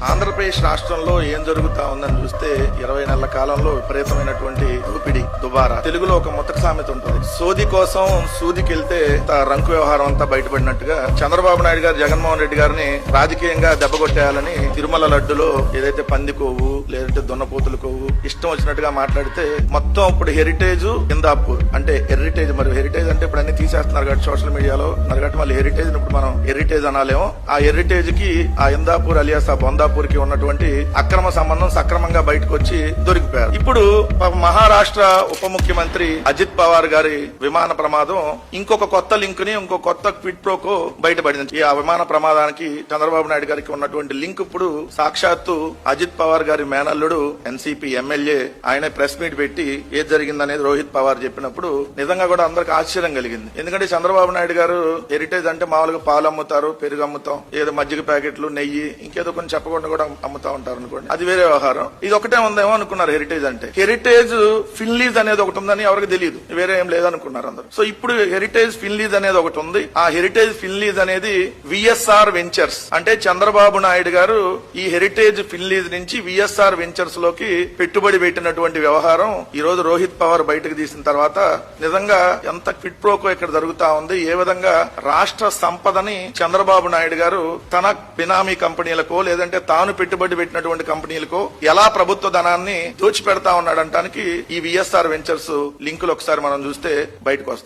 ఆంధ్రప్రదేశ్ రాష్ట్రంలో ఏం జరుగుతా ఉందని చూస్తే 20 నెలల కాలంలో విపరీతమైనటువంటి దోపిడీ దుబారా. తెలుగులో ఒక ముతక సామెత ఉంటుంది, సోది కోసం సూదికెళ్తే రంకు వ్యవహారం అంతా బయటపడినట్టుగా చంద్రబాబు నాయుడు గారు జగన్మోహన్ రెడ్డి గారిని రాజకీయంగా దెబ్బకొట్టేయాలని తిరుమల లడ్డులో ఏదైతే పంది కొవ్వు లేదంటే దున్నపోతుల కొవ్వు ఇష్టం వచ్చినట్టుగా మాట్లాడితే మొత్తం ఇప్పుడు హెరిటేజ్ ఇందాపూర్ అంటే హెరిటేజ్, మరి హెరిటేజ్ అంటే ఇప్పుడు అన్ని తీసేస్తున్నారు కాబట్టి సోషల్ మీడియాలో కాబట్టి మళ్ళీ హెరిటేజ్ ఇప్పుడు మనం హెరిటేజ్ అనాలేమో. ఆ హెరిటేజ్ కి ఆ ఇందాపూర్ అలియాస్ ఆ బొందాపూర్ కి ఉన్నటువంటి అక్రమ సంబంధం సక్రమంగా బయటకు వచ్చి దొరికిపోయారు. ఇప్పుడు మహారాష్ట్ర ఉప ముఖ్యమంత్రి అజిత్ పవార్ గారి విమాన ప్రమాదం ఇంకొక కొత్త లింక్ ని ఇంకొక కొత్త క్విడ్ ప్రోకో బయటపడింది. ఈ ఆ విమాన ప్రమాదానికి చంద్రబాబు నాయుడు గారికి ఉన్నటువంటి లింక్ ఇప్పుడు సాక్షాత్తు అజిత్ పవార్ గారి మేనల్లుడు ఎన్సీపీ ఎమ్మెల్యే ఆయన ప్రెస్ మీట్ పెట్టి ఏది జరిగిందనేది రోహిత్ పవార్ చెప్పినప్పుడు నిజంగా కూడా అందరికి ఆశ్చర్యం కలిగింది. ఎందుకంటే చంద్రబాబు నాయుడు గారు హెరిటేజ్ అంటే మామూలుగా పాలు అమ్ముతారు, పెరుగు అమ్ముతాం, ఏదో మజ్జిగ ప్యాకెట్లు, నెయ్యి, ఇంకేదో కొన్ని చెప్పకుండా కూడా అమ్ముతా ఉంటారు అనుకోండి, అది వేరే వ్యవహారం. ఇది ఒకటే ఉందేమో అనుకున్నారు హెరిటేజ్ అంటే. హెరిటేజ్ ఫిన్లీజ్ అనేది ఒకటి ఉందని ఎవరికి తెలియదు, వేరే ఏం లేదనుకున్నారు అందరు. సో ఇప్పుడు హెరిటేజ్ ఫిన్లీజ్ అనేది ఒకటి ఉంది. ఆ హెరిటేజ్ ఫిన్లీజ్ అనేది విఎస్ఆర్ వెంచర్స్ అంటే చంద్రబాబు నాయుడు గారు ఈ హెరిటేజ్ ఫిన్లీజ్ నుంచి విఎస్ఆర్ వెంచర్స్ లోకి పెట్టుబడి పెట్టినటువంటి వ్యవహారం ఈ రోజు రోహిత్ పవార్ బయటకు తీసిన తర్వాత నిజంగా ఎంత క్విడ్ ప్రోకో ఇక్కడ జరుగుతా ఉంది, ఏ విధంగా రాష్ట్ర సంపదని చంద్రబాబు నాయుడు గారు తన బినామీ కంపెనీలకో లేదంటే తాను పెట్టుబడి పెట్టినటువంటి కంపెనీలకో ఎలా ప్రభుత్వ ధనాన్ని దోచిపెడతా ఉన్నాడంటానికి ఈ విఎస్ఆర్ వెంచర్స్ లింకులు ఒకసారి మనం చూస్తే బయటకు వస్తాయి.